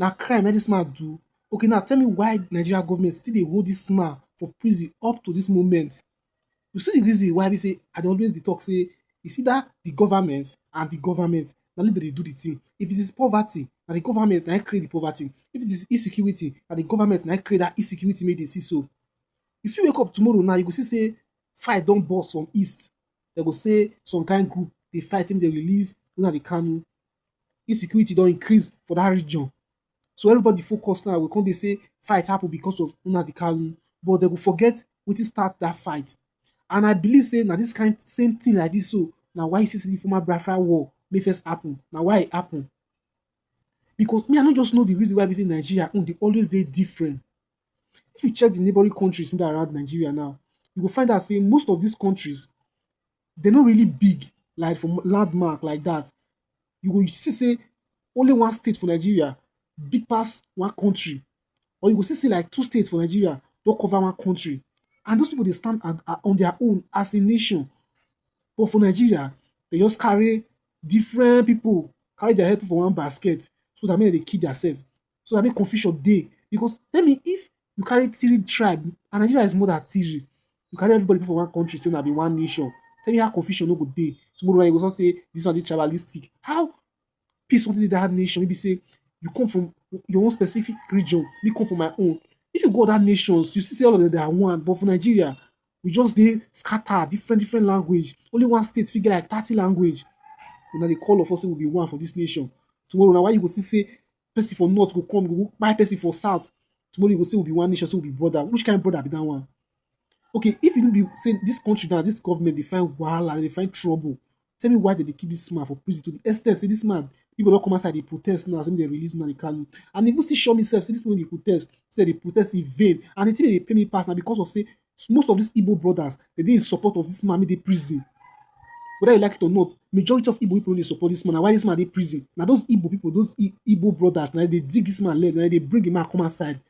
Now crime na this man do. Okay, now tell me why Nigeria government still dey hold this man for prison up to this moment. You see the reason why we say I dey always dey talk say it's either the government and the government na only dem dey do the thing. If it is poverty, na the government na im create the poverty. If it is insecurity, na the government na im create that insecurity make dey see so. You fit wake up tomorrow now, you go see say fight don burst from east. Dem go say some kind group dey fight say make dem release Nnamdi Kanu. Insecurity don increase for that region. So everybody focus now go come dey say fight happen because of Nnamdi Kanu, but dem go forget wetin start that fight. And I believe say na this kind same thing like this so na why you see say the former Biafra war may first happen. Na why e happen. Because me I no just know the reason why be say Nigeria own dey always dey different. If you check the neighboring countries wey dey around Nigeria now, you go find out say most of these countries dey no really big like for landmark like that. You go see say only one state for Nigeria big pass one country, or you go see say like two states for Nigeria don cover one country, and those people dey stand on their own as a nation. But for Nigeria, they just carry different people, carry their head for one basket, so that make dem dey kill themselves, so that make confusion dey. Because tell me, if you carry three tribe, and Nigeria is more than three, you carry everybody put for one country say na be one nation, tell me how confusion no go dey. Tomorrow you go just say this one dey tribalistic. How peace wan dey that nation? Maybe say you come from your own specific region, me come from my own. If you go other nations, you see say all of them they are one, but for Nigeria, we just dey scatter different language. Only one state fit get like 30 language. And na the call of us say we be one for this nation. Tomorrow na why you go see say person for north go come, go buy person for south. Tomorrow you go say we be one nation, so we be brother. Which kind of brother be that one? Okay, if you no be say this country now, this government dey find wahala, dey find trouble, tell me why dem dey keep this man for prison to the extent say this man, people don come outside dey protest now say make dem release Nnamdi Kanu. And even still show me sef say this people dey protest, say dey protest in vain. And the thing dey pay me pass na because of say most of these Igbo brothers dey in support of this man make dey prison. Whether you like it or not, majority of Igbo people dey support this man. Na why this man dey prison? Na those Igbo people, those Igbo brothers, na dey dig this man leg, na dey bring him out come outside.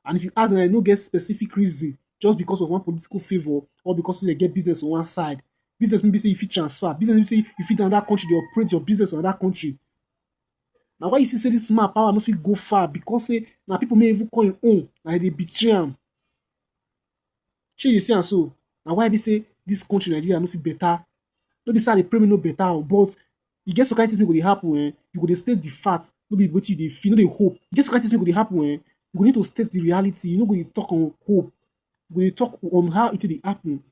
And if you ask them, they no get specific reason, just because of one political favor or because they get business on one side. Business maybe say you fit transfer. Business maybe say you fit in another country, they operate your business in another country. Now why you see say this man power no fit go far? Because say now people may even call him own, and they betray him. Shey you see am so. Now why be say this country Nigeria no fit better? No be say the premier no better, but you get some kind of things wey go dey happen. You go dey state the facts, no be wetin you dey feel, no dey hope. You get some kind of things wey go dey happen. You go need to state the reality. You no go dey talk on hope. You go dey talk on how it dey happen.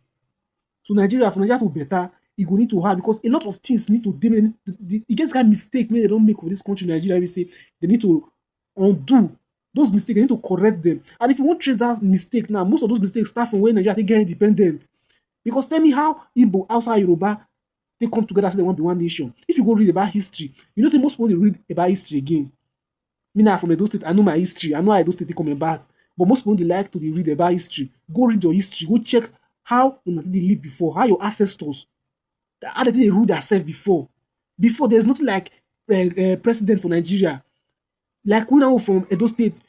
So Nigeria, for Nigeria to better, e go need to have, because a lot of things need to dey. E get kind of mistake wey they don make for this country Nigeria. We say they need to undo those mistakes. They need to correct them. And if you wan trace that mistake now, most of those mistakes start from when Nigeria take get independent. Because tell me how Igbo, Hausa, Yoruba they come together say they want to be one nation. If you go read about history, you know say most people dey read about history again. Me now from Edo State, I know my history. I know how Edo State dey come about. But most people dey like to dey read about history. Go read your history. Go check how una take dey live before, how your ancestors, how they take dey rule themselves before. Before there's nothing like president for Nigeria. Like we now from Edo State,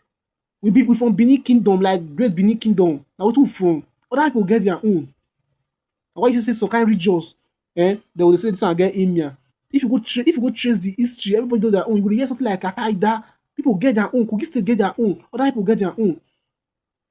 we from Benin Kingdom, like Great Benin Kingdom. Na wetin we from. Other people get their own. Na why you say some kind regions, they will say this one get emir. If you go trace the history, everybody do their own. You go hear something like Akaida. People get their own. Kogi State get their own. Other people get their own.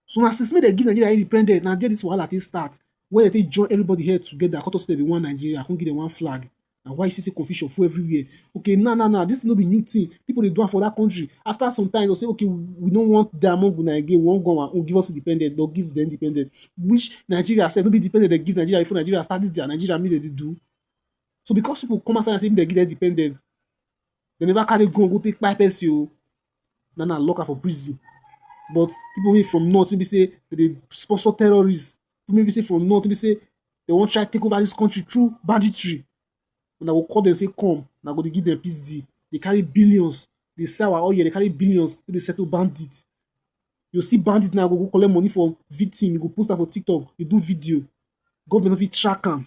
So now since they give Nigeria independent, now there this wahala take start. When they take join everybody here together, cut us to be one Nigeria, come give them one flag. And why you see confusion full everywhere? Okay, nah. This is not be new thing. People they do it for that country. After some time, they'll say, okay, we don't want Diamond Guna again. We won't go and give us independent. They'll give them independent. Which Nigeria said, don't be independent. They give Nigeria before Nigeria start this. Nigeria me they do. So because people come outside and say they give them independent, they never carry gun go take pipes you. Nah, lock her for prison. But people maybe from north maybe say they sponsor terrorists. People maybe say from north maybe say they want to try to take over this country through banditry. And I will call them say come. Now go to give them peace deal. They carry billions. They sell our oil. They carry billions. They settle bandits. You see bandits now go collect money from victim. You go post that for TikTok. You do video. Government of it track them.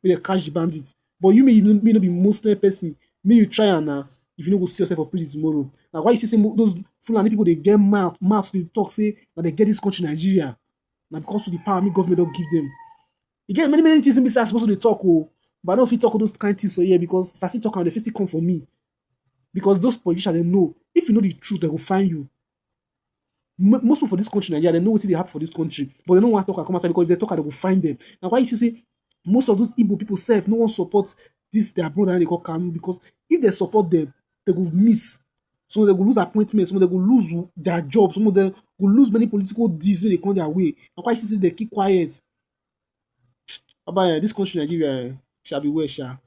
May they catch the bandits. But you may not be Muslim person. May you try and if you don't go see yourself for prison tomorrow. Now why you see those Fulani people they get mouth to talk say that they get this country Nigeria. Now because of the power me government don't give them. You get many things maybe say I'm supposed to talk but I don't fit talk all those kind of things so yeah, because if I see talk and they fit still come for me. because those politicians they know if you know the truth, they will find you. Most people for this country, Nigeria, they know what they happen for this country, but they don't want to talk and come outside because if they talk, they will find them. Now, why you see, say most of those Igbo people self, no one support this their brother and they call Kanu because if they support them, they will miss. Some they will lose appointments, some they will lose their jobs, some of them will lose many political deals when they come their way. Now, why you see, say they keep quiet. Baba, this country, Nigeria, shall be well, shall.